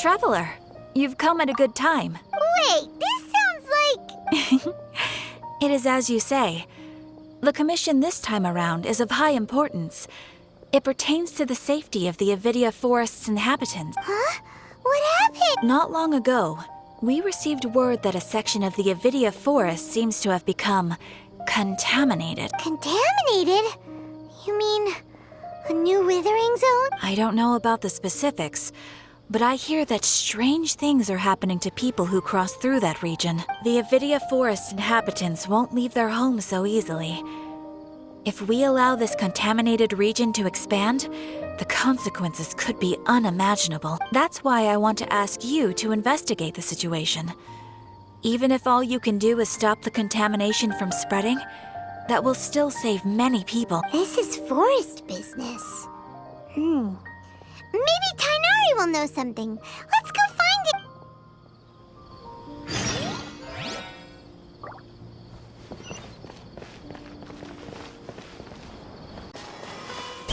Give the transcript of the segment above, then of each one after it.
Traveler, you've come at a good time. Wait, this sounds like... It is as you say. The commission this time around is of high importance. It pertains to the safety of the Avidia Forest's inhabitants. Huh? What happened? Not long ago, we received word that a section of the Avidia Forest seems to have become contaminated. Contaminated? You mean a new withering zone? I don't know about the specifics, but I hear that strange things are happening to people who cross through that region. The Avidia Forest inhabitants won't leave their homes so easily. If we allow this contaminated region to expand, the consequences could be unimaginable. That's why I want to ask you to investigate the situation. Even if all you can do is stop the contamination from spreading, that will still save many people. This is forest business. Maybe Tighnari will know something. Let's go find it.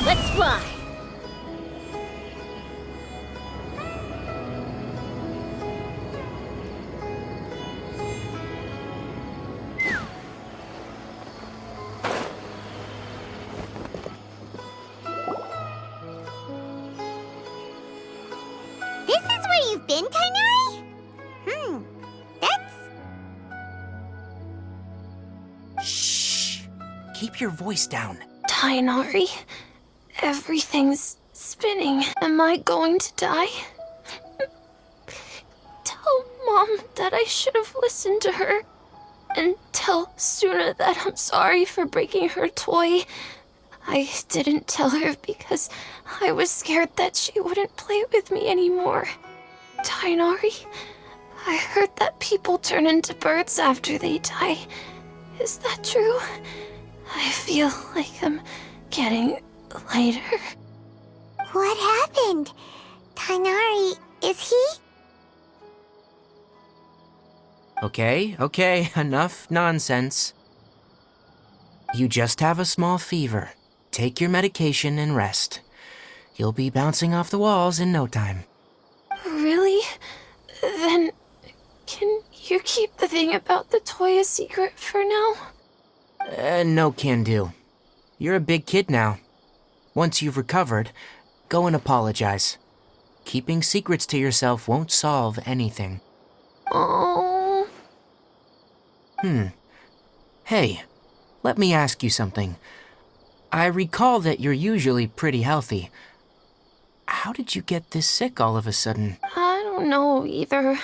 Let's fly! This is where you've been, Tighnari? That's... Shh! Keep your voice down. Tighnari, everything's spinning. Am I going to die? Tell Mom that I should have listened to her. And tell Suna that I'm sorry for breaking her toy. I didn't tell her because I was scared that she wouldn't play with me anymore. Tighnari, I heard that people turn into birds after they die. Is that true? I feel like I'm getting lighter. What happened? Tighnari, is he? Okay, enough nonsense. You just have a small fever. Take your medication and rest. You'll be bouncing off the walls in no time. Really? Then, can you keep the thing about the toy a secret for now? No can do. You're a big kid now. Once you've recovered, go and apologize. Keeping secrets to yourself won't solve anything. Oh. Hey, let me ask you something. I recall that you're usually pretty healthy. How did you get this sick all of a sudden? I don't know either.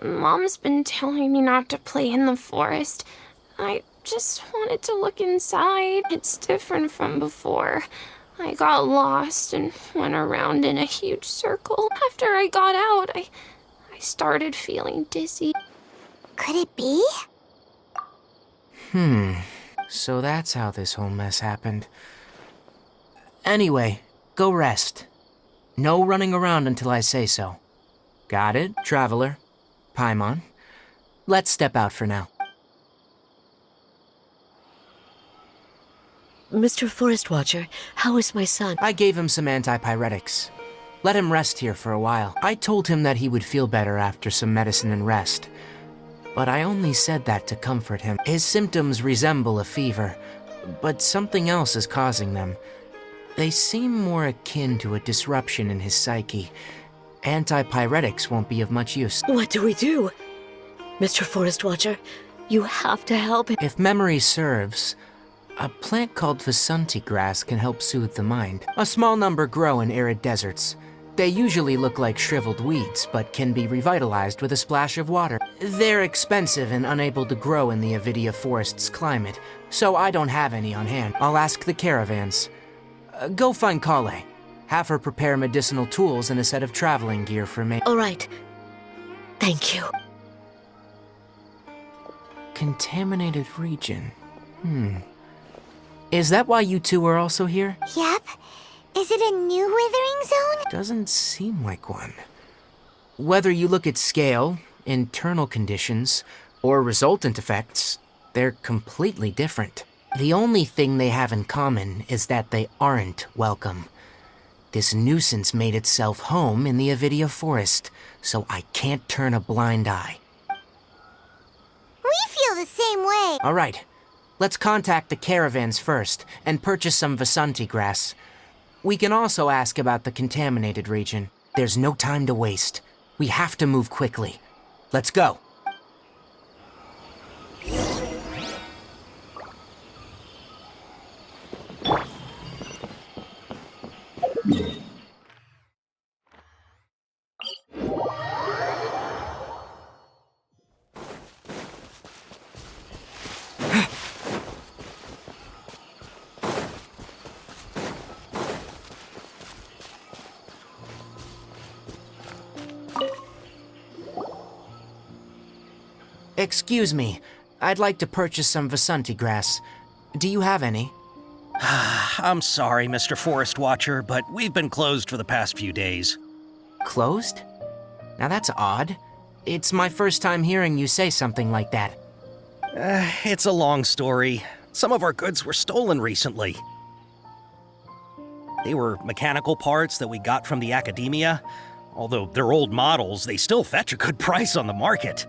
Mom's been telling me not to play in the forest. I just wanted to look inside. It's different from before. I got lost and went around in a huge circle. After I got out, I started feeling dizzy. Could it be? So that's how this whole mess happened. Anyway, go rest. No running around until I say so. Got it, Traveler? Paimon? Let's step out for now. Mr. Forest Watcher, how is my son? I gave him some antipyretics. Let him rest here for a while. I told him that he would feel better after some medicine and rest. But I only said that to comfort him. His symptoms resemble a fever, but something else is causing them. They seem more akin to a disruption in his psyche. Antipyretics won't be of much use. What do we do? Mr. Forest Watcher, you have to help him. If memory serves, a plant called Vasanti grass can help soothe the mind. A small number grow in arid deserts. They usually look like shriveled weeds, but can be revitalized with a splash of water. They're expensive and unable to grow in the Avidia Forest's climate, so I don't have any on hand. I'll ask the caravans. Go find Kale. Have her prepare medicinal tools and a set of traveling gear for me. All right. Thank you. Contaminated region. Is that why you two are also here? Yep. Is it a new withering zone? Doesn't seem like one. Whether you look at scale, internal conditions, or resultant effects, they're completely different. The only thing they have in common is that they aren't welcome. This nuisance made itself home in the Avidia forest, so I can't turn a blind eye. We feel the same way. All right, let's contact the caravans first and purchase some Vasanti grass. We can also ask about the contaminated region. There's no time to waste. We have to move quickly. Let's go. Excuse me, I'd like to purchase some Vasanti grass. Do you have any? I'm sorry, Mr. Forest Watcher, but we've been closed for the past few days. Closed? Now that's odd. It's my first time hearing you say something like that. It's a long story. Some of our goods were stolen recently. They were mechanical parts that we got from the academia. Although they're old models, they still fetch a good price on the market.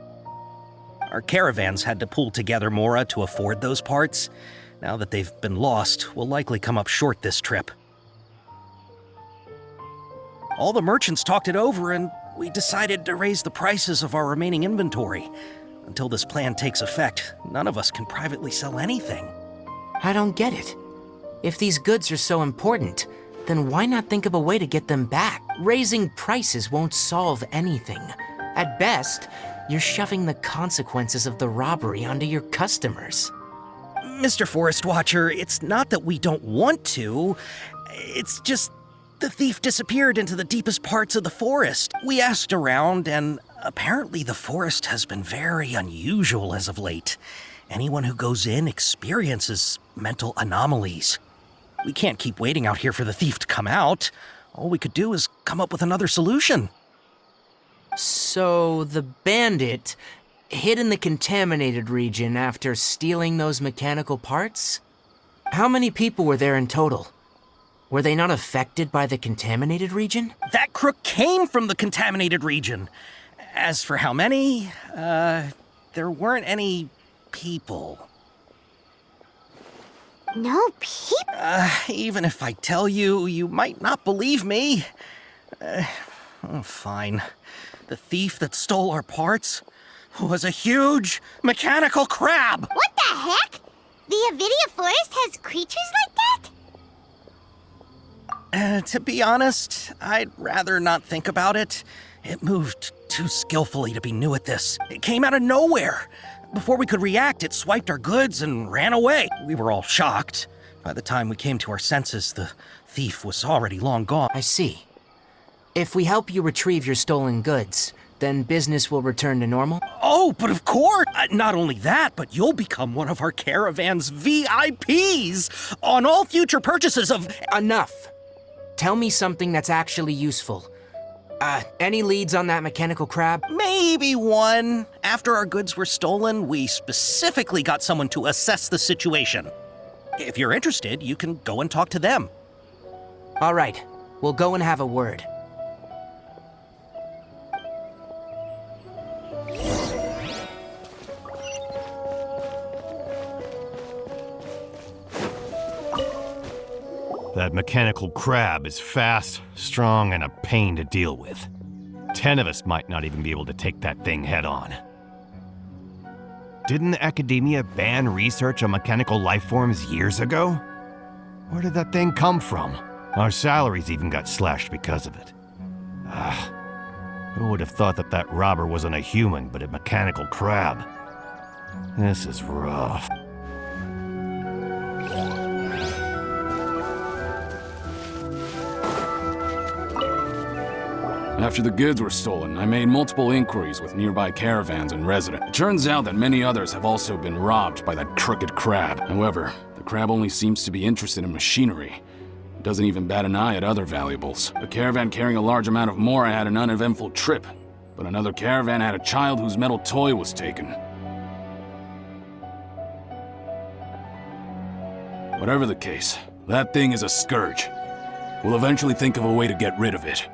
Our caravans had to pull together Mora to afford those parts. Now that they've been lost, we'll likely come up short this trip. All the merchants talked it over, and we decided to raise the prices of our remaining inventory. Until this plan takes effect, none of us can privately sell anything. I don't get it. If these goods are so important, then why not think of a way to get them back? Raising prices won't solve anything. At best, you're shoving the consequences of the robbery onto your customers. Mr. Forest Watcher, it's not that we don't want to. It's just the thief disappeared into the deepest parts of the forest. We asked around, and apparently the forest has been very unusual as of late. Anyone who goes in experiences mental anomalies. We can't keep waiting out here for the thief to come out. All we could do is come up with another solution. So the bandit hid in the contaminated region after stealing those mechanical parts? How many people were there in total? Were they not affected by the contaminated region? That crook came from the contaminated region. As for how many, there weren't any people. No people? Even if I tell you, you might not believe me. Fine. The thief that stole our parts was a huge mechanical crab! What the heck? The Avidia forest has creatures like that? To be honest, I'd rather not think about it. It moved too skillfully to be new at this. It came out of nowhere. Before we could react, it swiped our goods and ran away. We were all shocked. By the time we came to our senses, the thief was already long gone. I see. If we help you retrieve your stolen goods, then business will return to normal? Oh, but of course! Not only that, but you'll become one of our caravan's VIPs on all future purchases of... Enough! Tell me something that's actually useful. Any leads on that mechanical crab? Maybe one. After our goods were stolen, we specifically got someone to assess the situation. If you're interested, you can go and talk to them. All right, we'll go and have a word. That mechanical crab is fast, strong, and a pain to deal with. 10 of us might not even be able to take that thing head on. Didn't the academia ban research on mechanical life forms years ago? Where did that thing come from? Our salaries even got slashed because of it. Who would have thought that that robber wasn't a human, but a mechanical crab? This is rough. After the goods were stolen, I made multiple inquiries with nearby caravans and residents. It turns out that many others have also been robbed by that crooked crab. However, the crab only seems to be interested in machinery. It doesn't even bat an eye at other valuables. A caravan carrying a large amount of Mora had an uneventful trip, but another caravan had a child whose metal toy was taken. Whatever the case, that thing is a scourge. We'll eventually think of a way to get rid of it.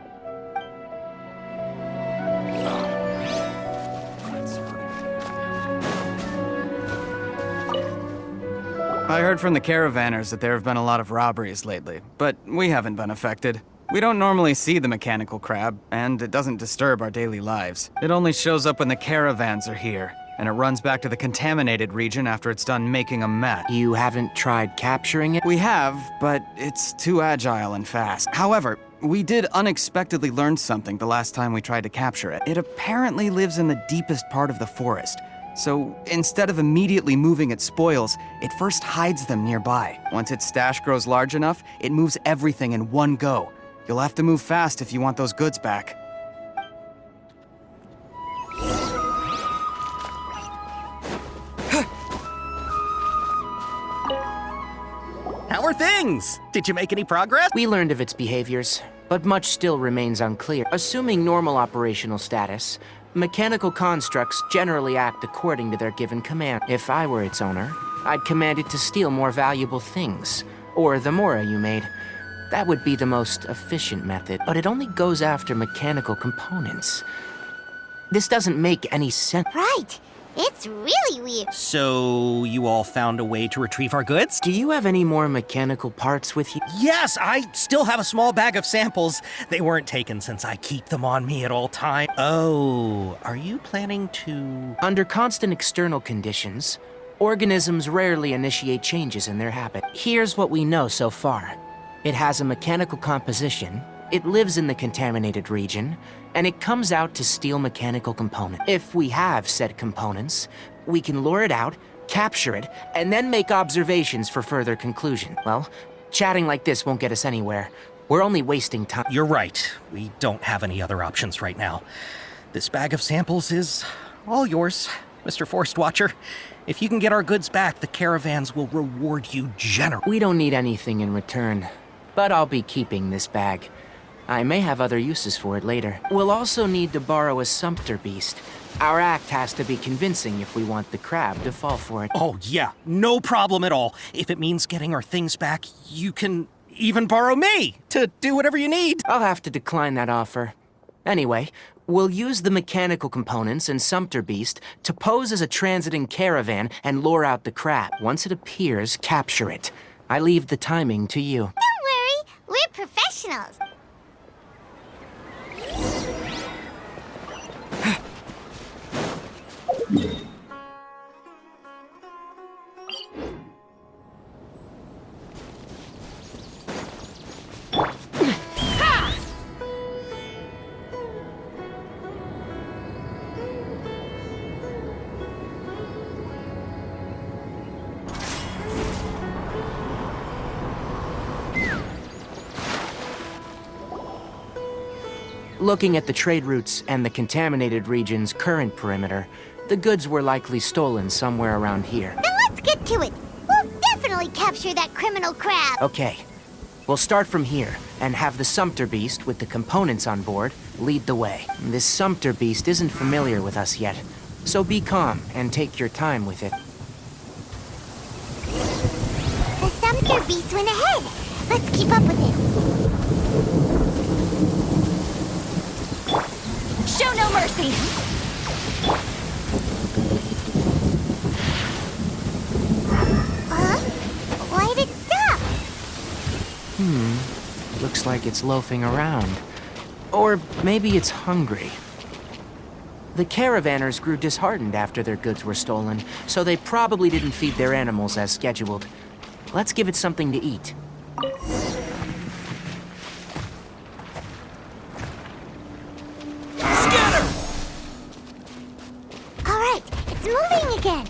I heard from the caravanners that there have been a lot of robberies lately, but we haven't been affected. We don't normally see the mechanical crab, and it doesn't disturb our daily lives. It only shows up when the caravans are here, and it runs back to the contaminated region after it's done making a mess. You haven't tried capturing it? We have, but it's too agile and fast. However, we did unexpectedly learn something the last time we tried to capture it. It apparently lives in the deepest part of the forest. So instead of immediately moving its spoils, it first hides them nearby. Once its stash grows large enough, it moves everything in one go. You'll have to move fast if you want those goods back. How are things? Did you make any progress? We learned of its behaviors, but much still remains unclear. Assuming normal operational status, mechanical constructs generally act according to their given command. If I were its owner, I'd command it to steal more valuable things, or the mora you made. That would be the most efficient method, but it only goes after mechanical components. This doesn't make any sense. Right. It's really weird. So, you all found a way to retrieve our goods? Do you have any more mechanical parts with you? Yes, I still have a small bag of samples. They weren't taken since I keep them on me at all times. Oh, are you planning to... Under constant external conditions, organisms rarely initiate changes in their habit. Here's what we know so far. It has a mechanical composition, it lives in the contaminated region, and it comes out to steal mechanical components. If we have said components, we can lure it out, capture it, and then make observations for further conclusion. Well, chatting like this won't get us anywhere. We're only wasting time. You're right. We don't have any other options right now. This bag of samples is all yours, Mr. Forest Watcher. If you can get our goods back, the caravans will reward you generously. We don't need anything in return, but I'll be keeping this bag. I may have other uses for it later. We'll also need to borrow a sumpter beast. Our act has to be convincing if we want the crab to fall for it. Oh, yeah, no problem at all. If it means getting our things back, you can even borrow me to do whatever you need. I'll have to decline that offer. Anyway, we'll use the mechanical components and sumpter beast to pose as a transiting caravan and lure out the crab. Once it appears, capture it. I leave the timing to you. Don't worry, we're professionals. Looking at the trade routes and the contaminated region's current perimeter, the goods were likely stolen somewhere around here. Then let's get to it. We'll definitely capture that criminal crab. Okay. We'll start from here and have the sumpter beast with the components on board lead the way. This sumpter beast isn't familiar with us yet, so be calm and take your time with it. The sumpter beast went ahead. Let's keep up with it. Show no mercy! Huh? Why did it stop? Looks like it's loafing around. Or maybe it's hungry. The caravanners grew disheartened after their goods were stolen, so they probably didn't feed their animals as scheduled. Let's give it something to eat. All right, it's moving again.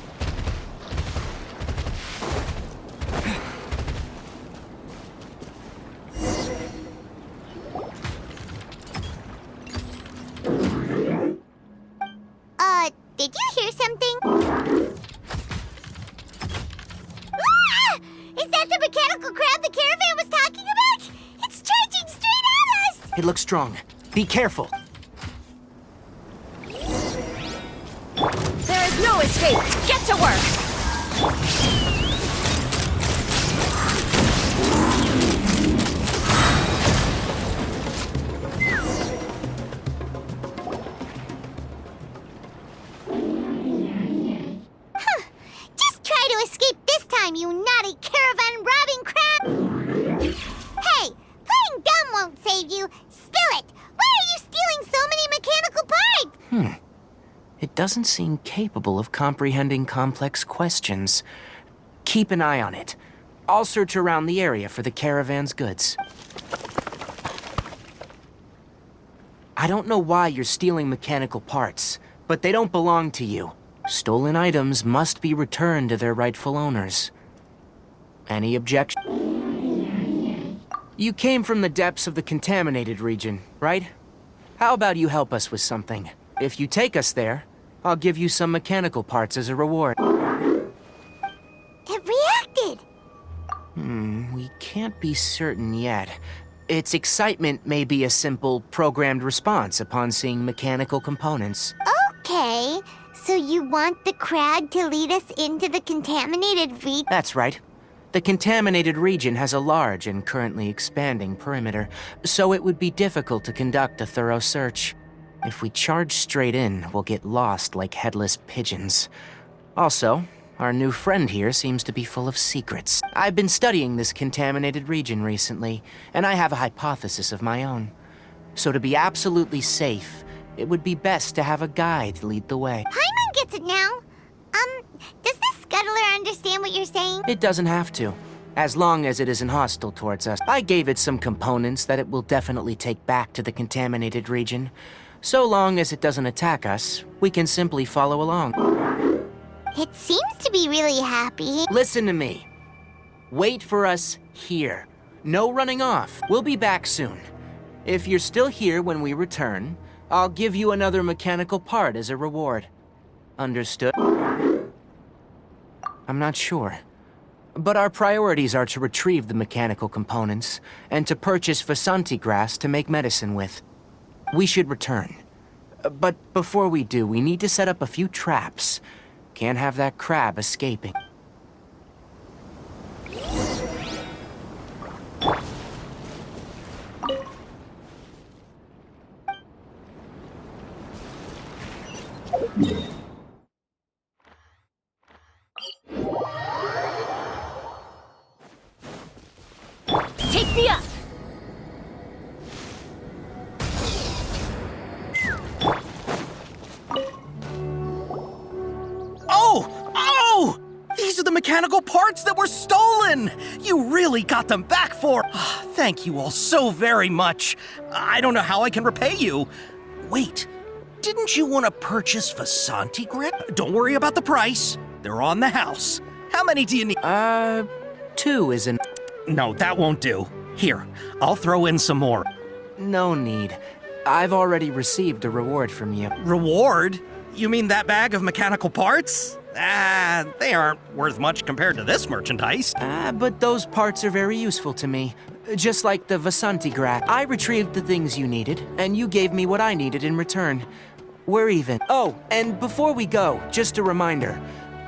Did you hear something? Ah! Is that the mechanical crab the caravan was talking about? It's charging straight at us! It looks strong. Be careful. There is no escape! Get to work! time, you naughty caravan robbing crab! Hey, playing dumb won't save you. Spill it! Why are you stealing so many mechanical parts? It doesn't seem capable of comprehending complex questions. Keep an eye on it. I'll search around the area for the caravan's goods. I don't know why you're stealing mechanical parts, but they don't belong to you. Stolen items must be returned to their rightful owners. Any objection? You came from the depths of the contaminated region, right? How about you help us with something? If you take us there, I'll give you some mechanical parts as a reward. It reacted! We can't be certain yet. Its excitement may be a simple, programmed response upon seeing mechanical components. Okay, so you want the crab to lead us into the contaminated region? That's right. The contaminated region has a large and currently expanding perimeter, so it would be difficult to conduct a thorough search. If we charge straight in, we'll get lost like headless pigeons. Also, our new friend here seems to be full of secrets. I've been studying this contaminated region recently, and I have a hypothesis of my own. So to be absolutely safe, it would be best to have a guide lead the way. Paimon gets it now. Does this scuttler understand what you're saying? It doesn't have to, as long as it isn't hostile towards us. I gave it some components that it will definitely take back to the contaminated region. So long as it doesn't attack us, we can simply follow along. It seems to be really happy. Listen to me. Wait for us here. No running off. We'll be back soon. If you're still here when we return, I'll give you another mechanical part as a reward. Understood? I'm not sure. But our priorities are to retrieve the mechanical components and to purchase Vasanti grass to make medicine with. We should return. But before we do, we need to set up a few traps. Can't have that crab escaping. Take me up! Oh! These are the mechanical parts that were stolen! You really got them back for... Thank you all so very much. I don't know how I can repay you. Wait, didn't you want to purchase Vasanti grip? Don't worry about the price. They're on the house. How many do you need? 2 isn't... No, that won't do. Here, I'll throw in some more. No need. I've already received a reward from you. Reward? You mean that bag of mechanical parts? They aren't worth much compared to this merchandise. But those parts are very useful to me. Just like the Vasanti grass. I retrieved the things you needed, and you gave me what I needed in return. We're even. Oh, and before we go, just a reminder.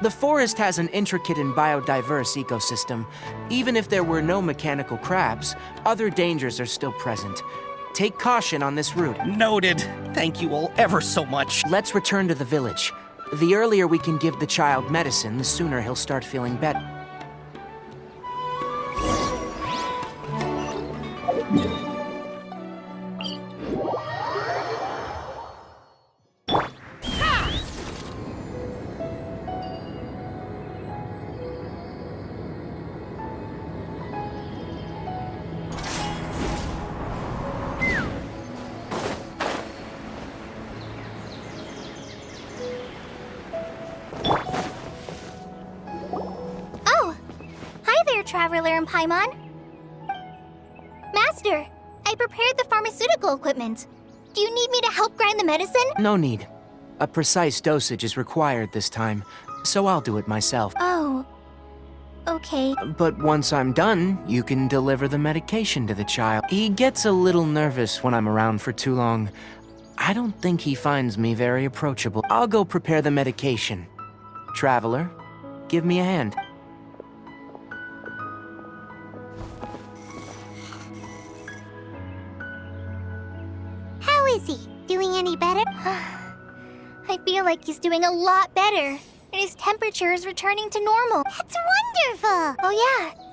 The forest has an intricate and biodiverse ecosystem. Even if there were no mechanical crabs, other dangers are still present. Take caution on this route. Noted. Thank you all ever so much. Let's return to the village. The earlier we can give the child medicine, the sooner he'll start feeling better. Traveler and Paimon. Master, I prepared the pharmaceutical equipment. Do you need me to help grind the medicine? No need. A precise dosage is required this time, so I'll do it myself. Oh, okay. But once I'm done, you can deliver the medication to the child. He gets a little nervous when I'm around for too long. I don't think he finds me very approachable. I'll go prepare the medication. Traveler, give me a hand. Is he doing any better? I feel like he's doing a lot better, and his temperature is returning to normal. That's wonderful! Oh yeah.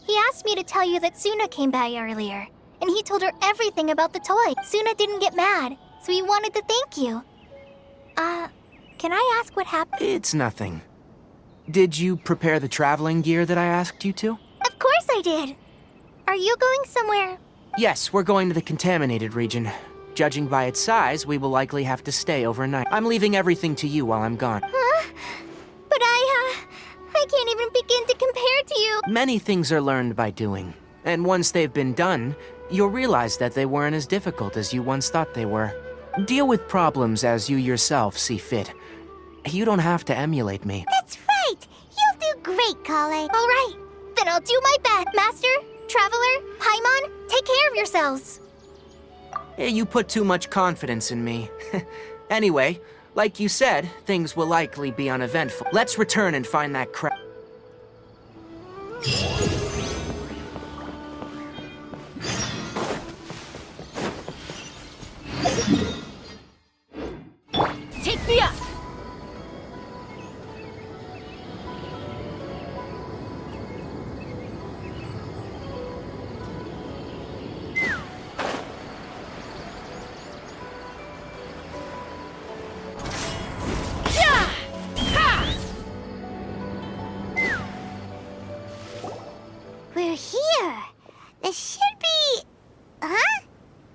He asked me to tell you that Suna came by earlier. And he told her everything about the toy. Suna didn't get mad, so he wanted to thank you. Can I ask what happened? It's nothing. Did you prepare the traveling gear that I asked you to? Of course I did. Are you going somewhere? Yes, we're going to the contaminated region. Judging by its size, we will likely have to stay overnight. I'm leaving everything to you while I'm gone. Huh? But I can't even begin to compare to you. Many things are learned by doing. And once they've been done, you'll realize that they weren't as difficult as you once thought they were. Deal with problems as you yourself see fit. You don't have to emulate me. That's right! You'll do great, Kale. All right, then I'll do my best. Master, Traveler, Paimon, take care of yourselves. You put too much confidence in me. Anyway, like you said, things will likely be uneventful. Let's return and find that crap. Take me up! We're here. This should be... Huh?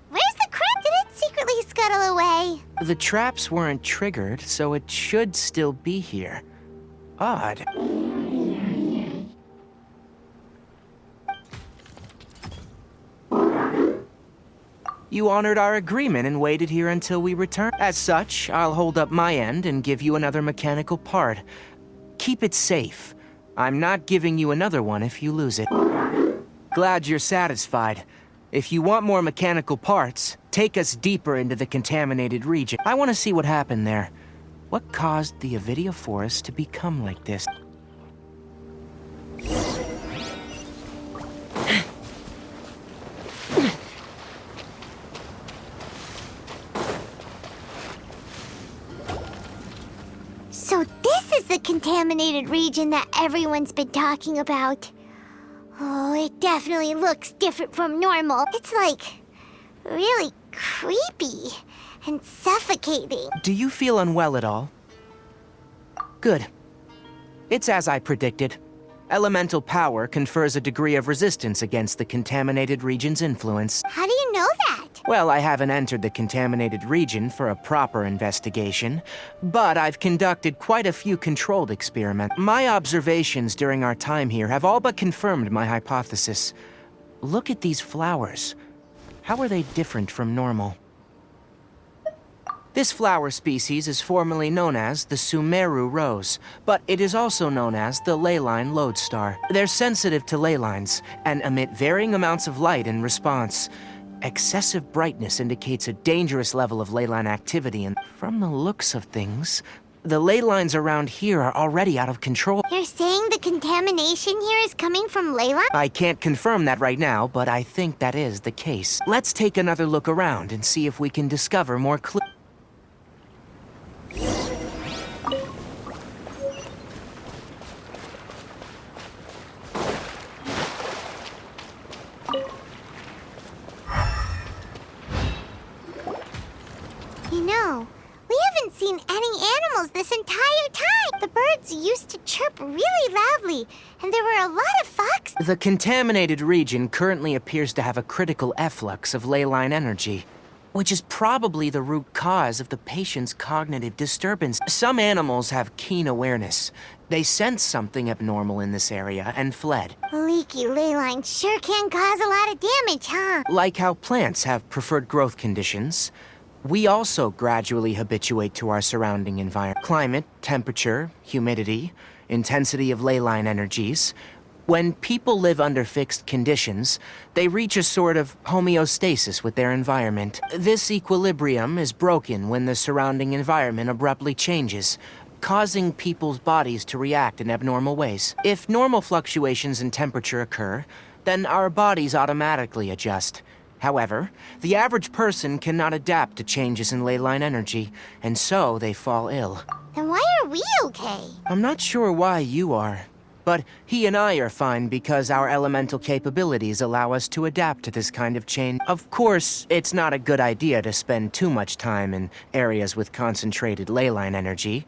Where's the crab? Did it secretly scuttle away? The traps weren't triggered, so it should still be here. Odd. You honored our agreement and waited here until we return. As such, I'll hold up my end and give you another mechanical part. Keep it safe. I'm not giving you another one if you lose it. Glad you're satisfied. If you want more mechanical parts, take us deeper into the contaminated region. I want to see what happened there. What caused the Avidia forest to become like this? So this is the contaminated region that everyone's been talking about. Oh, it definitely looks different from normal. It's like really creepy and suffocating. Do you feel unwell at all? Good. It's as I predicted. Elemental power confers a degree of resistance against the contaminated region's influence. How do you know that? Well, I haven't entered the contaminated region for a proper investigation, but I've conducted quite a few controlled experiments. My observations during our time here have all but confirmed my hypothesis. Look at these flowers. How are they different from normal? This flower species is formerly known as the Sumeru rose, but it is also known as the leyline lodestar. They're sensitive to ley lines and emit varying amounts of light in response. Excessive brightness indicates a dangerous level of leyline activity, and from the looks of things, the ley lines around here are already out of control. You're saying the contamination here is coming from Layla? I can't confirm that right now, but I think that is the case. Let's take another look around and see if we can discover more clues. You know, we haven't seen any animals this entire time. The birds used to chirp really loudly, and there were a lot of foxes. The contaminated region currently appears to have a critical efflux of leyline energy, which is probably the root cause of the patient's cognitive disturbance. Some animals have keen awareness. They sensed something abnormal in this area and fled. Leaky ley lines sure can cause a lot of damage, huh? Like how plants have preferred growth conditions, we also gradually habituate to our surrounding environment. Climate, temperature, humidity, intensity of leyline energies. When people live under fixed conditions, they reach a sort of homeostasis with their environment. This equilibrium is broken when the surrounding environment abruptly changes, causing people's bodies to react in abnormal ways. If normal fluctuations in temperature occur, then our bodies automatically adjust. However, the average person cannot adapt to changes in leyline energy, and so they fall ill. Then why are we okay? I'm not sure why you are. But he and I are fine because our elemental capabilities allow us to adapt to this kind of change. Of course, it's not a good idea to spend too much time in areas with concentrated leyline energy.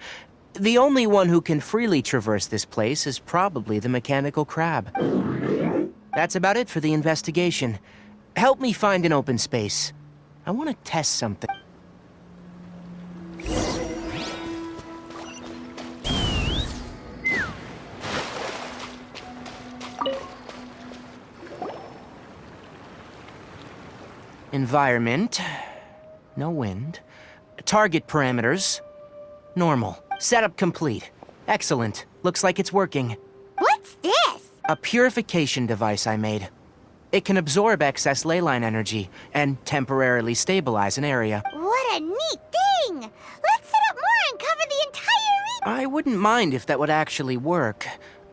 The only one who can freely traverse this place is probably the mechanical crab. That's about it for the investigation. Help me find an open space. I want to test something. Environment. No wind. Target parameters. Normal. Setup complete. Excellent. Looks like it's working. What's this? A purification device I made. It can absorb excess leyline energy and temporarily stabilize an area. What a neat thing! Let's set up more and cover the entire region. I wouldn't mind if that would actually work.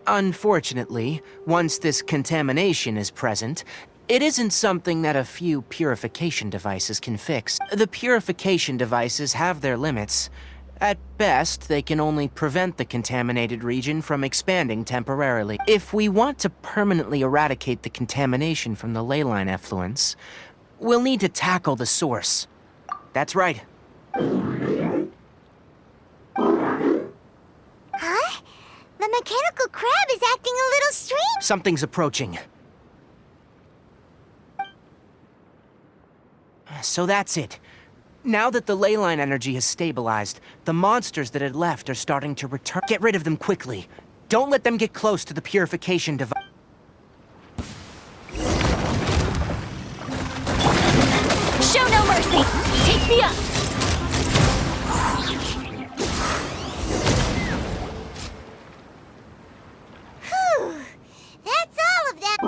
Unfortunately, once this contamination is present, it isn't something that a few purification devices can fix. The purification devices have their limits. At best, they can only prevent the contaminated region from expanding temporarily. If we want to permanently eradicate the contamination from the leyline effluence, we'll need to tackle the source. That's right. Huh? The mechanical crab is acting a little strange. Something's approaching. So that's it. Now that the leyline energy has stabilized, the monsters that had left are starting to return. Get rid of them quickly. Don't let them get close to the purification device. Show no mercy! Take me up! Whew. That's all of that.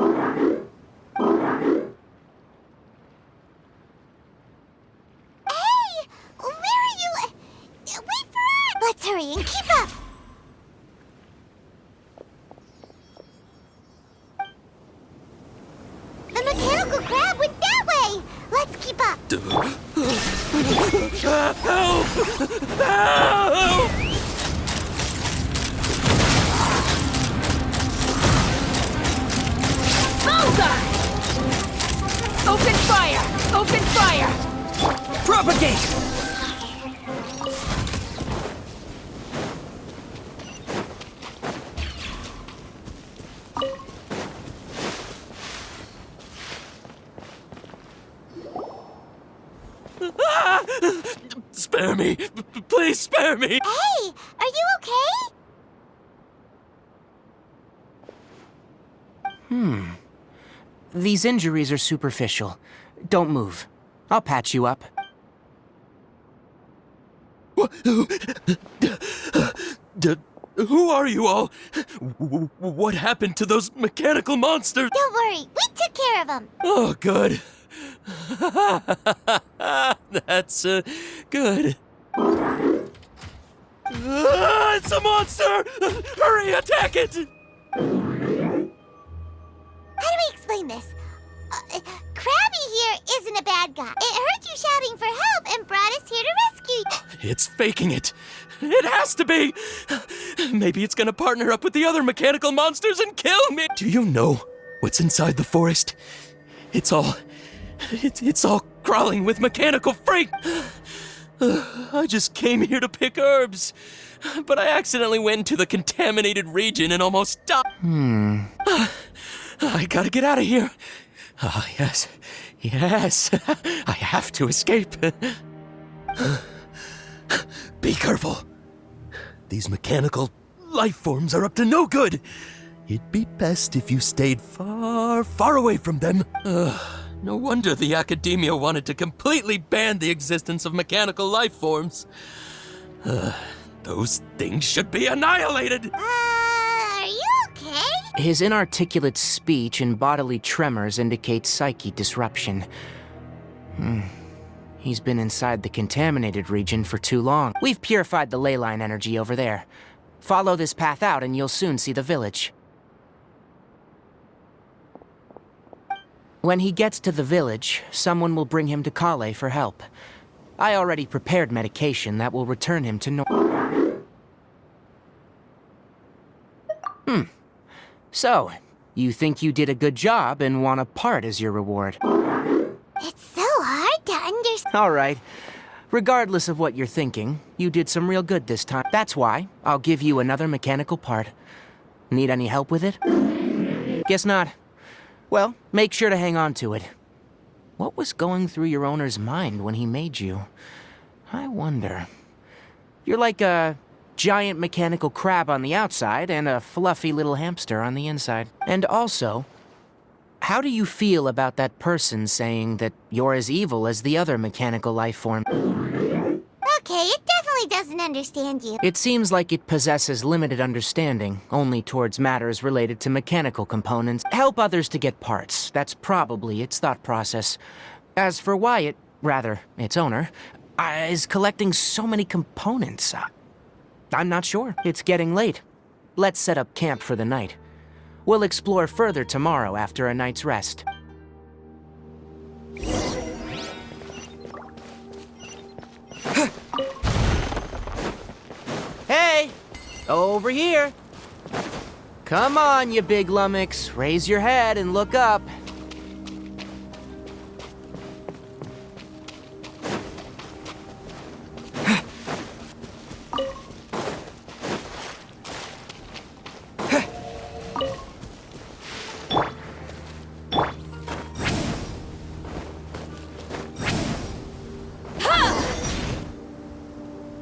Let's hurry and keep up! The mechanical crab went that way! Let's keep up! Help! Help! Bullseye! Open fire! Open fire! Propagate! Spare me! Please spare me! Hey! Are you okay? These injuries are superficial. Don't move. I'll patch you up. Who are you all? What happened to those mechanical monsters? Don't worry, we took care of them. Oh, good. That's, good. It's a monster! Hurry, attack it! How do we explain this? Krabby here isn't a bad guy. It heard you shouting for help and brought us here to rescue you. It's faking it. It has to be. Maybe it's gonna partner up with the other mechanical monsters and kill me. Do you know what's inside the forest? It's all crawling with mechanical freak. I just came here to pick herbs, but I accidentally went into the contaminated region and almost died. I gotta get out of here. Ah, yes. I have to escape. Be careful. These mechanical life forms are up to no good. It'd be best if you stayed far, far away from them. No wonder the academia wanted to completely ban the existence of mechanical life forms. Those things should be annihilated. Are you okay? His inarticulate speech and bodily tremors indicate psyche disruption. He's been inside the contaminated region for too long. We've purified the ley line energy over there. Follow this path out and you'll soon see the village. When he gets to the village, someone will bring him to Kale for help. I already prepared medication that will return him to normal. So, you think you did a good job and want a part as your reward. It's so hard to understand. Alright. Regardless of what you're thinking, you did some real good this time. That's why I'll give you another mechanical part. Need any help with it? Guess not. Well, make sure to hang on to it. What was going through your owner's mind when he made you? I wonder. You're like a giant mechanical crab on the outside and a fluffy little hamster on the inside. And also, how do you feel about that person saying that you're as evil as the other mechanical life form? Okay, it definitely doesn't understand you. It seems like it possesses limited understanding, only towards matters related to mechanical components. Help others to get parts. That's probably its thought process. As for why it, rather, its owner, is collecting so many components, I'm not sure. It's getting late. Let's set up camp for the night. We'll explore further tomorrow after a night's rest. Hey! Over here! Come on, you big lummox. Raise your head and look up.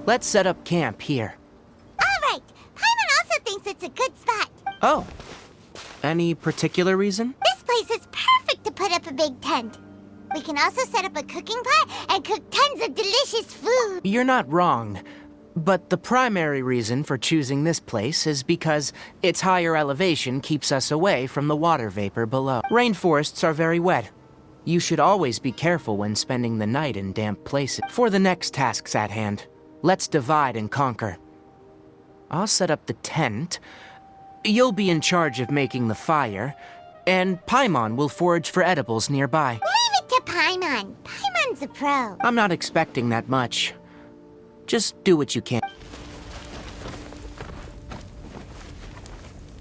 Let's set up camp here. All right. Paimon also thinks it's a good spot. Oh. Any particular reason? This place is perfect to put up a big tent. We can also set up a cooking pot and cook tons of delicious food. You're not wrong. But the primary reason for choosing this place is because its higher elevation keeps us away from the water vapor below. Rainforests are very wet. You should always be careful when spending the night in damp places. For the next tasks at hand, let's divide and conquer. I'll set up the tent. You'll be in charge of making the fire. And Paimon will forage for edibles nearby. Leave it to Paimon. Paimon's a pro. I'm not expecting that much. Just do what you can.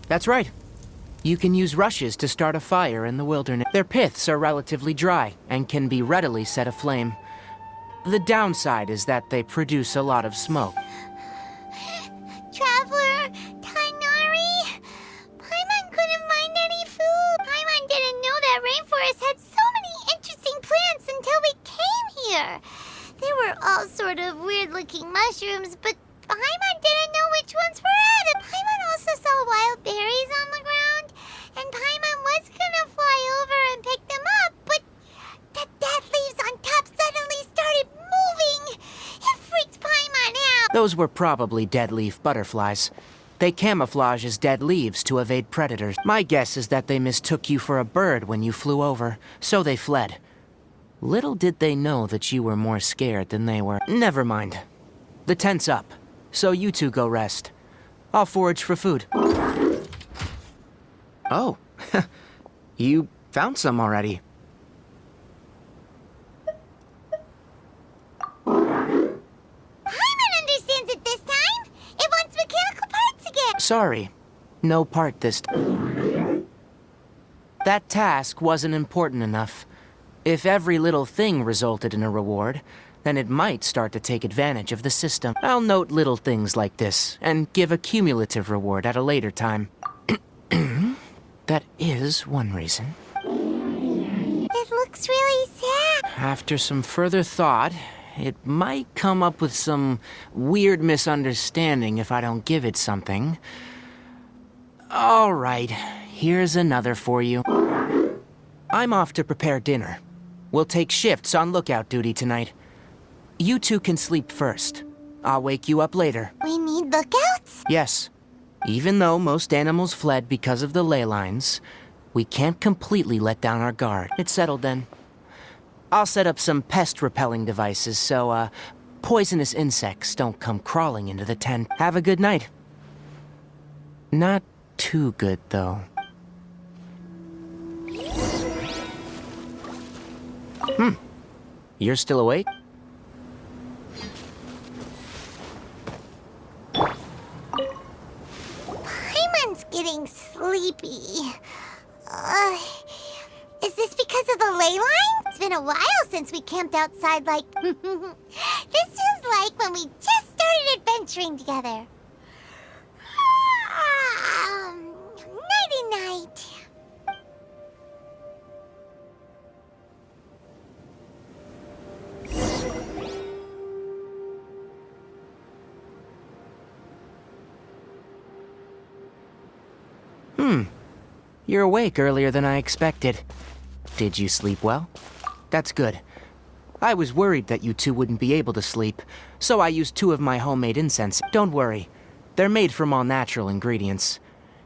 That's right. You can use rushes to start a fire in the wilderness. Their piths are relatively dry and can be readily set aflame. The downside is that they produce a lot of smoke. Traveler, Tighnari, Paimon couldn't find any food. Paimon didn't know that rainforest had so many interesting plants until we came here. They were all sort of weird-looking mushrooms, but Paimon didn't know which ones were edible. Paimon also saw wild berries on the ground, and Paimon was gonna fly over and pick them up, but the dead leaves on top suddenly started moving. It freaked Paimon out. Those were probably dead leaf butterflies. They camouflage as dead leaves to evade predators. My guess is that they mistook you for a bird when you flew over, so they fled. Little did they know that you were more scared than they were. Never mind. The tent's up, so you two go rest. I'll forage for food. Oh, you found some already. Paimon understands it this time. It wants mechanical parts again. Sorry, no part this time. That task wasn't important enough. If every little thing resulted in a reward, then it might start to take advantage of the system. I'll note little things like this, and give a cumulative reward at a later time. That is one reason. It looks really sad. After some further thought, it might come up with some weird misunderstanding if I don't give it something. All right, here's another for you. I'm off to prepare dinner. We'll take shifts on lookout duty tonight. You two can sleep first. I'll wake you up later. We need lookouts? Yes. Even though most animals fled because of the ley lines, we can't completely let down our guard. It's settled then. I'll set up some pest-repelling devices so, poisonous insects don't come crawling into the tent. Have a good night. Not too good, though. You're still awake? Paimon's getting sleepy. sleepy. Is this because of the ley line? It's been a while since we camped outside like... This feels like when we just started adventuring together. Nighty-night. You're awake earlier than I expected. Did you sleep well? That's good. I was worried that you two wouldn't be able to sleep, so I used 2 of my homemade incense. Don't worry. They're made from all natural ingredients.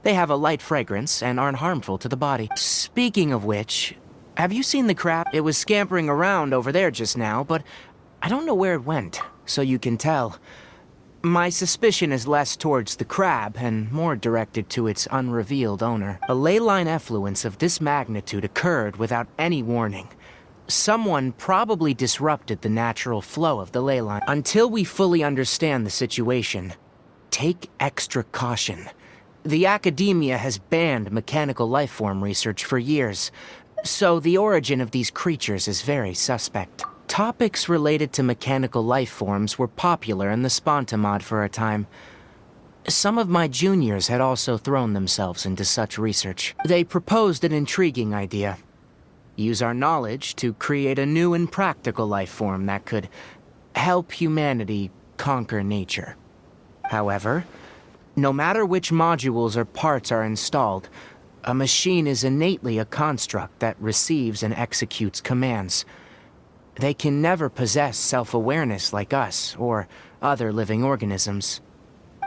They have a light fragrance and aren't harmful to the body. Speaking of which, have you seen the crab? It was scampering around over there just now, but I don't know where it went, so you can tell. My suspicion is less towards the crab and more directed to its unrevealed owner. A ley line effluence of this magnitude occurred without any warning. Someone probably disrupted the natural flow of the ley line. Until we fully understand the situation, take extra caution. The academia has banned mechanical lifeform research for years, so the origin of these creatures is very suspect. Topics related to mechanical lifeforms were popular in the Spontamod for a time. Some of my juniors had also thrown themselves into such research. They proposed an intriguing idea. Use our knowledge to create a new and practical lifeform that could help humanity conquer nature. However, no matter which modules or parts are installed, a machine is innately a construct that receives and executes commands. They can never possess self-awareness like us or other living organisms.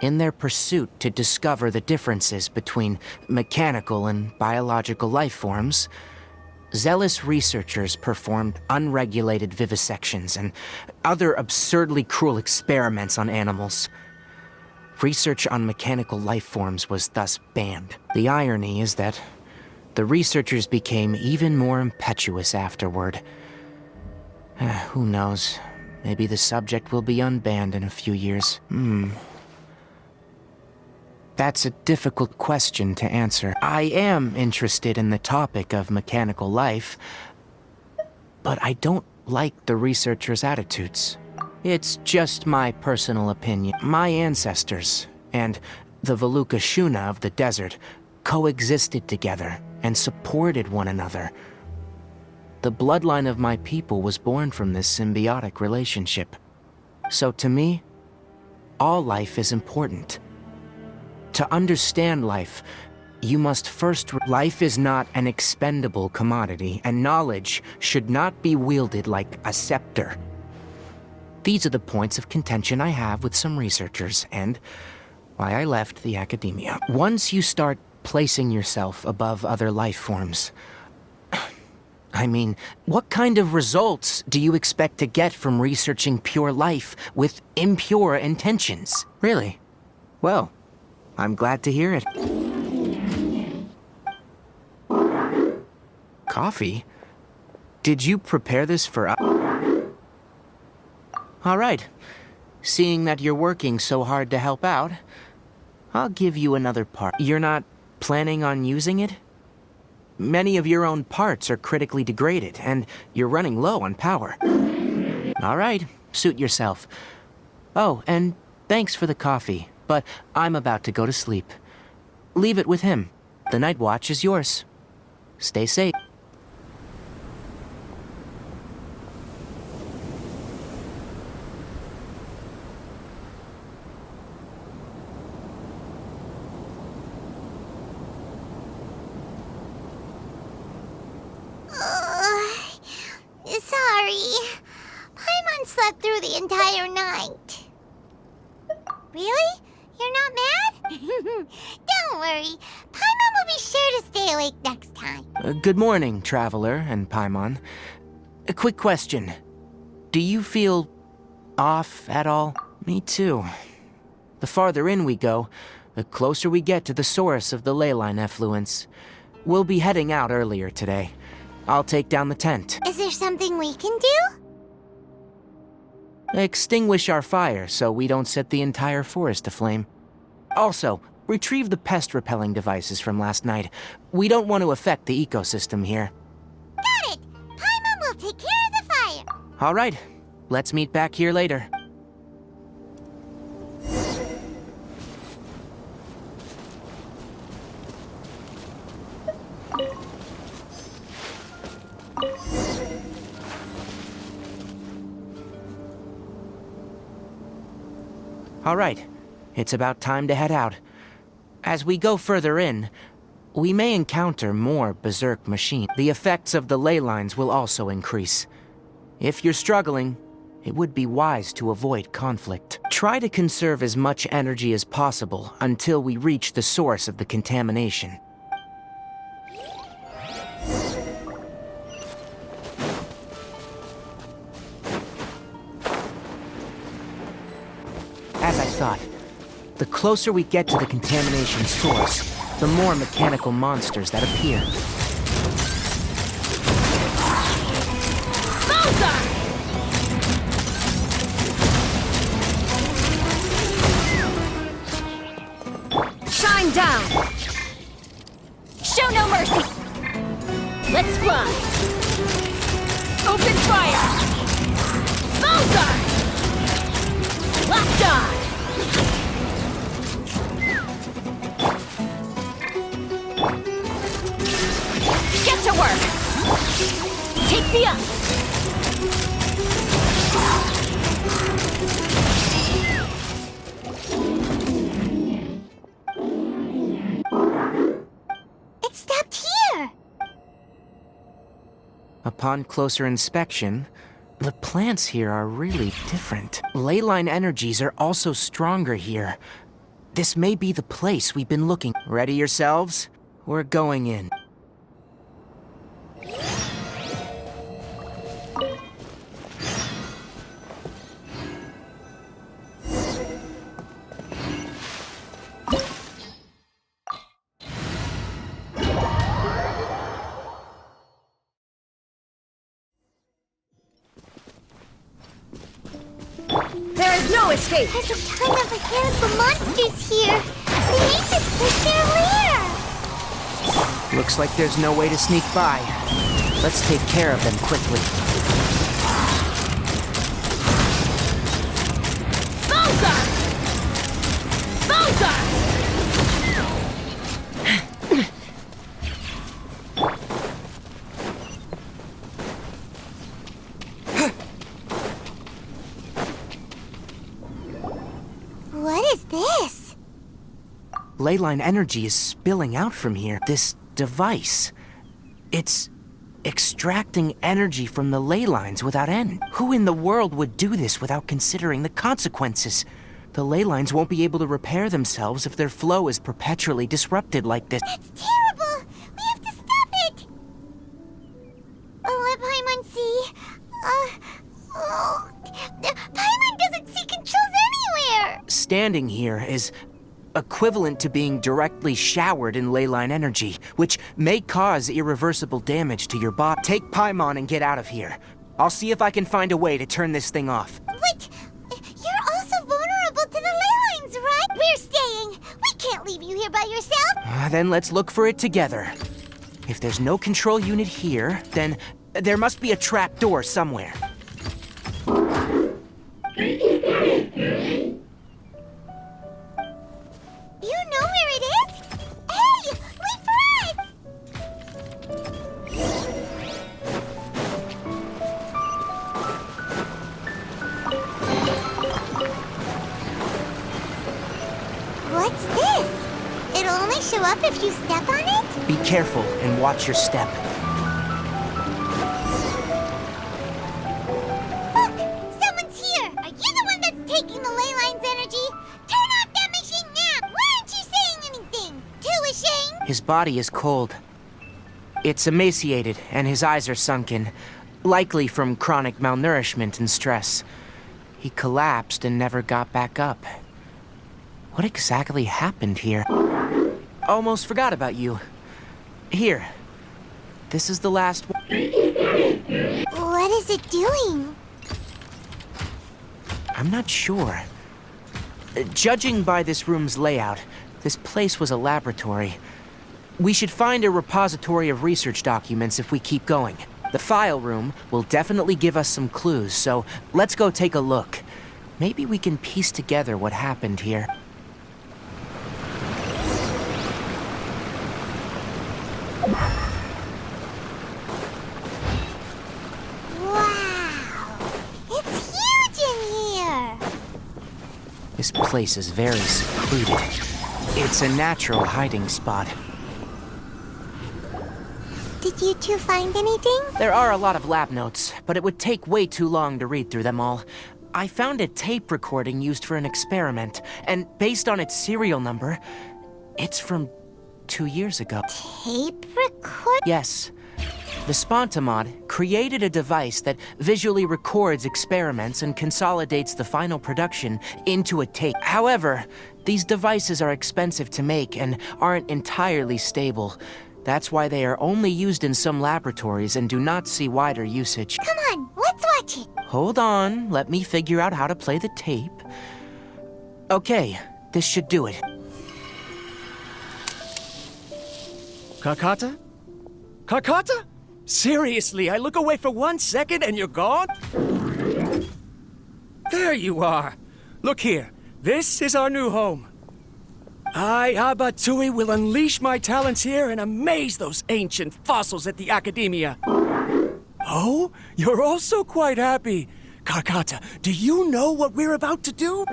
In their pursuit to discover the differences between mechanical and biological life forms, zealous researchers performed unregulated vivisections and other absurdly cruel experiments on animals. Research on mechanical life forms was thus banned. The irony is that the researchers became even more impetuous afterward. Who knows? Maybe the subject will be unbanned in a few years. That's a difficult question to answer. I am interested in the topic of mechanical life, but I don't like the researchers' attitudes. It's just my personal opinion. My ancestors and the Vulpes of the desert coexisted together and supported one another. The bloodline of my people was born from this symbiotic relationship. So to me, all life is important. To understand life, you must first... Life is not an expendable commodity, and knowledge should not be wielded like a scepter. These are the points of contention I have with some researchers, and why I left the academia. Once you start placing yourself above other life forms, I mean, what kind of results do you expect to get from researching pure life with impure intentions? Really? Well, I'm glad to hear it. Coffee? Did you prepare this for us? All right. Seeing that you're working so hard to help out, I'll give you another part. You're not planning on using it? Many of your own parts are critically degraded, and you're running low on power. All right, suit yourself. Oh, and thanks for the coffee, but I'm about to go to sleep. Leave it with him. The night watch is yours. Stay safe. Sorry. Paimon slept through the entire night. Really? You're not mad? Don't worry. Paimon will be sure to stay awake next time. Good morning, Traveler and Paimon. A quick question. Do you feel off at all? Me too. The farther in we go, the closer we get to the source of the ley line effluence. We'll be heading out earlier today. I'll take down the tent. Is there something we can do? Extinguish our fire so we don't set the entire forest aflame. Also, Retrieve the pest-repelling devices from last night. We don't want to affect the ecosystem here. Got it! Paimon will take care of the fire. All right, let's meet back here later. All right, it's about time to head out. As we go further in, we may encounter more berserk machines. The effects of the ley lines will also increase. If you're struggling, it would be wise to avoid conflict. Try to conserve as much energy as possible until we reach the source of the contamination. As I thought, the closer we get to the contamination source, the more mechanical monsters that appear. Shine down! Show no mercy! Let's fly! Open fire! Vulpes! Locked on! Get to work! Take me up! It stopped here! Upon closer inspection, the plants here are really different. Ley line energies are also stronger here. This may be the place we've been looking. Ready yourselves? We're going in. There is no escape! There's a ton of mechanical monsters here. They make this place their lair. Looks like there's no way to sneak by. Let's take care of them quickly. Vulpes! Vulpes! What is this? Ley line energy is spilling out from here. This device, it's extracting energy from the ley lines without end. Who in the world would do this without considering the consequences? The ley lines won't be able to repair themselves if their flow is perpetually disrupted like this. That's terrible! We have to stop it! Let Paimon see. Paimon doesn't see controls anywhere! Standing here is equivalent to being directly showered in ley line energy, which may cause irreversible damage to your body. Take Paimon and get out of here. I'll see if I can find a way to turn this thing off. Wait! You're also vulnerable to the ley lines, right? We're staying! We can't leave you here by yourself! Then let's look for it together. If there's no control unit here, then there must be a trap door somewhere. You know where it is? Hey! Wait for us! What's this? It'll only show up if you step on it? Be careful and watch your step. Look! Someone's here! Are you the one that's taking the ley line's energy? Turn off that machine now! Why aren't you saying anything? Too ashamed? His body is cold. It's emaciated, and his eyes are sunken, likely from chronic malnourishment and stress. He collapsed and never got back up. What exactly happened here? Almost forgot about you. Here. This is the last one. What is it doing? I'm not sure. Judging by this room's layout, This place was a laboratory. We should find a repository of research documents if we keep going. The file room will definitely give us some clues, so let's go take a look. Maybe we can piece together what happened here. Wow! It's huge in here! This place is very secluded. It's a natural hiding spot. Did you two find anything? There are a lot of lab notes, but it would take way too long to read through them all. I found a tape recording used for an experiment, and based on its serial number, it's from 2 years ago. Tape record? Yes. The Spontamod created a device that visually records experiments and consolidates the final production into a tape. However, these devices are expensive to make and aren't entirely stable. That's why they are only used in some laboratories and do not see wider usage. Come on, let's watch it. Hold on, let me figure out how to play the tape. Okay, this should do it. Kakata? Kakata? Seriously, I look away for 1 second and you're gone? There you are. Look here, this is our new home. I, Abatui, will unleash my talents here and amaze those ancient fossils at the Academia. Oh, you're also quite happy. Kakata, do you know what we're about to do?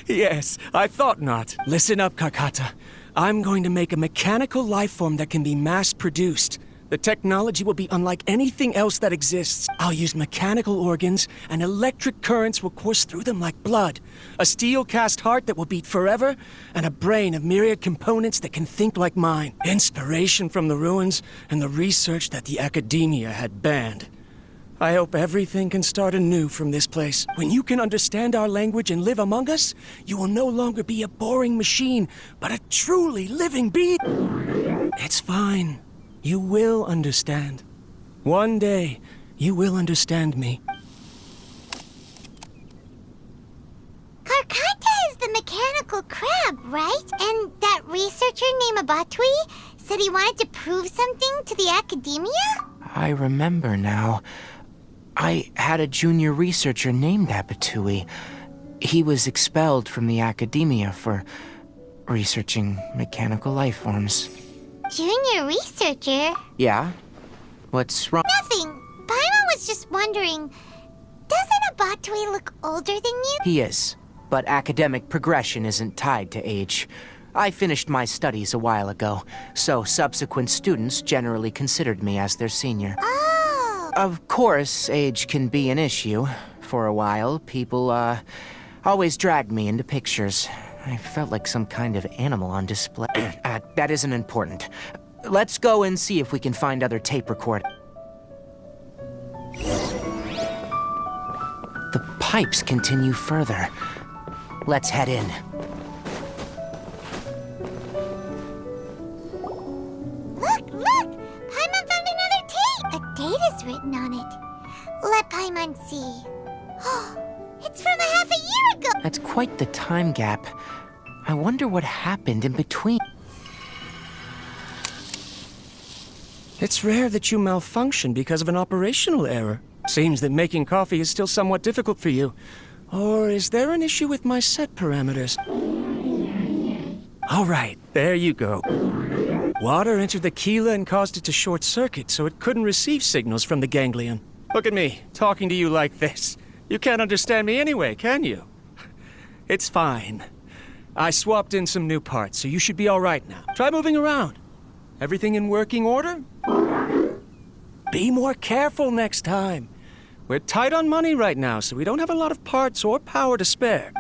Yes, I thought not. Listen up, Kakata. I'm going to make a mechanical life form that can be mass-produced. The technology will be unlike anything else that exists. I'll use mechanical organs, and electric currents will course through them like blood. A steel-cast heart that will beat forever, and a brain of myriad components that can think like mine. Inspiration from the ruins, and the research that the Academia had banned. I hope everything can start anew from this place. When you can understand our language and live among us, you will no longer be a boring machine, but a truly living being. It's fine. You will understand. One day, you will understand me. Karkata is the mechanical crab, right? And that researcher named Abatui said he wanted to prove something to the Academia? I remember now. I had a junior researcher named Abatui. He was expelled from the Academia for researching mechanical life forms. Junior researcher? Yeah? What's wrong? Nothing. Paimon was just wondering, doesn't Abatui look older than you? He is, but academic progression isn't tied to age. I finished my studies a while ago, so subsequent students generally considered me as their senior. Oh! Of course, age can be an issue. For a while, people, always dragged me into pictures. I felt like some kind of animal on display. That isn't important. Let's go and see if we can find other tape recordings. The pipes continue further. Let's head in. Look! Paimon found another tape! A date is written on it. Let Paimon see. It's from a half a year ago! That's quite the time gap. I wonder what happened in between. It's rare that you malfunction because of an operational error. Seems that making coffee is still somewhat difficult for you. Or is there an issue with my set parameters? All right, there you go. Water entered the chela and caused it to short circuit, so it couldn't receive signals from the ganglion. Look at me, talking to you like this. You can't understand me anyway, can you? It's fine. I swapped in some new parts, so you should be all right now. Try moving around. Everything in working order? Be more careful next time. We're tight on money right now, so we don't have a lot of parts or power to spare.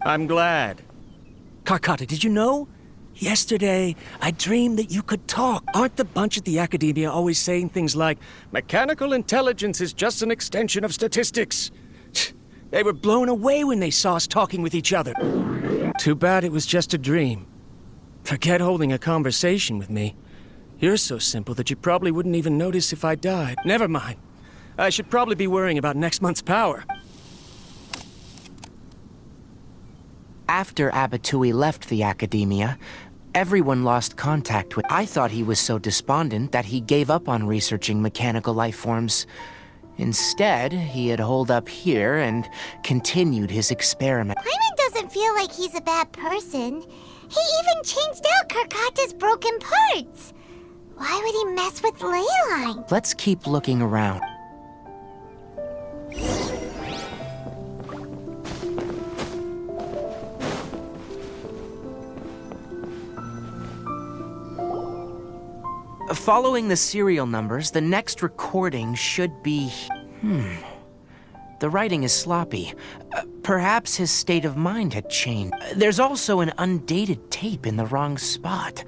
I'm glad. Karkata, did you know? Yesterday, I dreamed that you could talk. Aren't the bunch at the Academia always saying things like, mechanical intelligence is just an extension of statistics? They were blown away when they saw us talking with each other. Too bad it was just a dream. Forget holding a conversation with me. You're so simple that you probably wouldn't even notice if I died. Never mind. I should probably be worrying about next month's power. After Abatui left the academia, everyone lost contact with. I thought he was so despondent that he gave up on researching mechanical life forms. Instead, he had holed up here and continued his experiment. Paimon doesn't feel like he's a bad person. He even changed out Karkata's broken parts. Why would he mess with Leyline? Let's keep looking around. Following the serial numbers, the next recording should be... The writing is sloppy. Perhaps his state of mind had changed. There's also an undated tape in the wrong spot.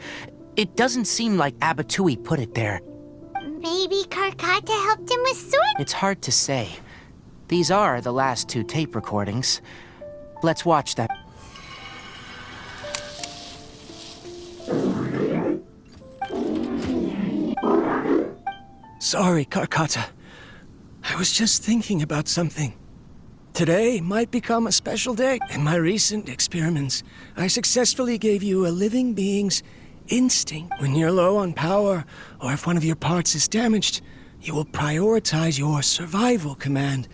It doesn't seem like Abatui put it there. Maybe Karkata helped him with sword? It's hard to say. These are the last 2 tape recordings. Let's watch them. Sorry, Karkata. I was just thinking about something. Today might become a special day. In my recent experiments, I successfully gave you a living being's instinct. When you're low on power, or if one of your parts is damaged, you will prioritize your survival command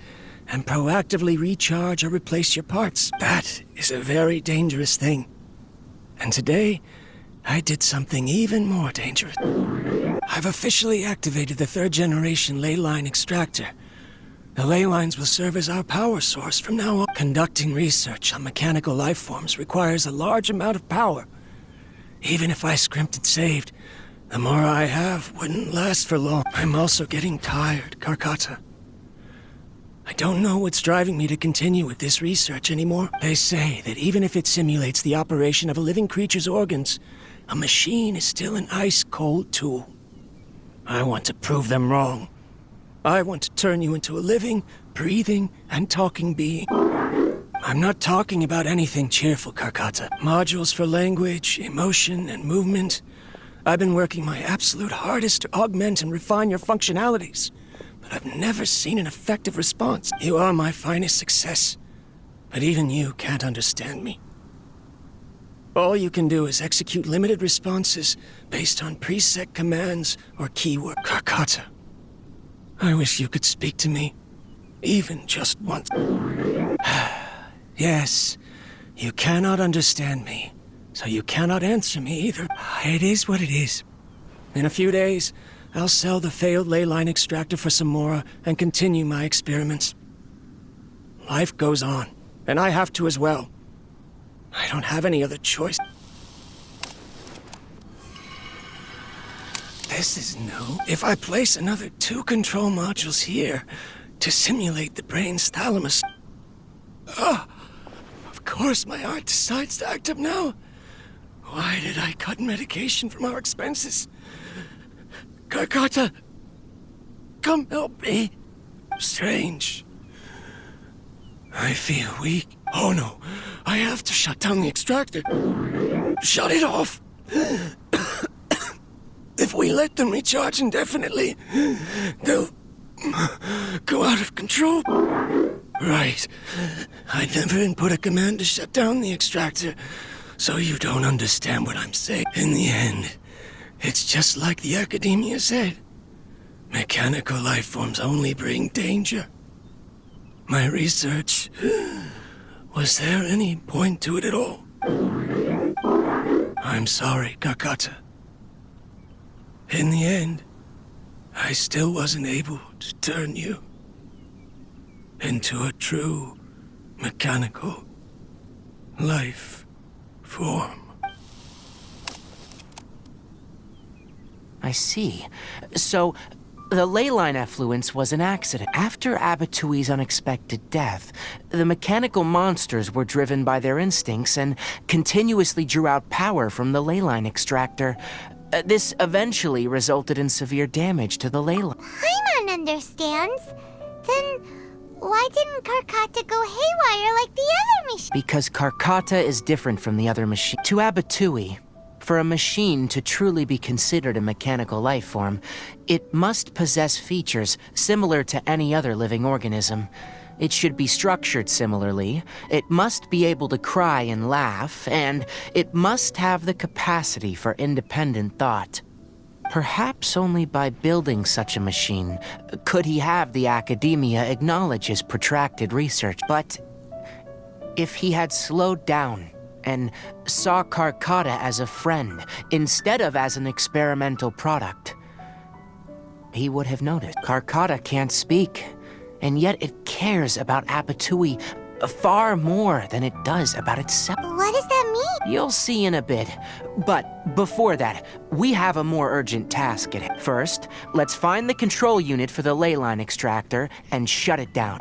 and proactively recharge or replace your parts. That is a very dangerous thing. And today, I did something even more dangerous. I've officially activated the 3rd generation ley line extractor. The ley lines will serve as our power source from now on. Conducting research on mechanical life forms requires a large amount of power. Even if I scrimped and saved, the more I have wouldn't last for long. I'm also getting tired, Karkata. I don't know what's driving me to continue with this research anymore. They say that even if it simulates the operation of a living creature's organs, a machine is still an ice-cold tool. I want to prove them wrong. I want to turn you into a living, breathing, and talking being. I'm not talking about anything cheerful, Karkata. Modules for language, emotion, and movement. I've been working my absolute hardest to augment and refine your functionalities, but I've never seen an effective response. You are my finest success, but even you can't understand me. All you can do is execute limited responses based on preset commands or keyword. Karkata, I wish you could speak to me, even just once. Yes, you cannot understand me, so you cannot answer me either. It is what it is. In a few days, I'll sell the failed ley line extractor for some more and continue my experiments. Life goes on, and I have to as well. I don't have any other choice. This is new. If I place another 2 control modules here to simulate the brain's thalamus... of course my heart decides to act up now. Why did I cut medication from our expenses? Karkata, come help me. Strange. I feel weak. Oh no, I have to shut down the extractor. Shut it off. If we let them recharge indefinitely, they'll go out of control. Right. I never input a command to shut down the extractor, so you don't understand what I'm saying. In the end, it's just like the academia said. Mechanical life forms only bring danger. My research... Was there any point to it at all? I'm sorry, Karkata. In the end, I still wasn't able to turn you into a true mechanical life form. I see. So, the ley line effluence was an accident. After Abatui's unexpected death, the mechanical monsters were driven by their instincts and continuously drew out power from the ley line extractor. This eventually resulted in severe damage to the ley line. Paimon understands. Then why didn't Karkata go haywire like the other machine? Because Karkata is different from the other machine. To Abatui, for a machine to truly be considered a mechanical life form, it must possess features similar to any other living organism. It should be structured similarly. It must be able to cry and laugh, and it must have the capacity for independent thought. Perhaps only by building such a machine could he have the academia acknowledge his protracted research. But if he had slowed down and saw Carcotta as a friend instead of as an experimental product, he would have noticed. Carcotta can't speak, and yet it cares about Apatui far more than it does about itself. What does that mean? You'll see in a bit. But before that, we have a more urgent task at hand. First, let's find the control unit for the ley line extractor and shut it down.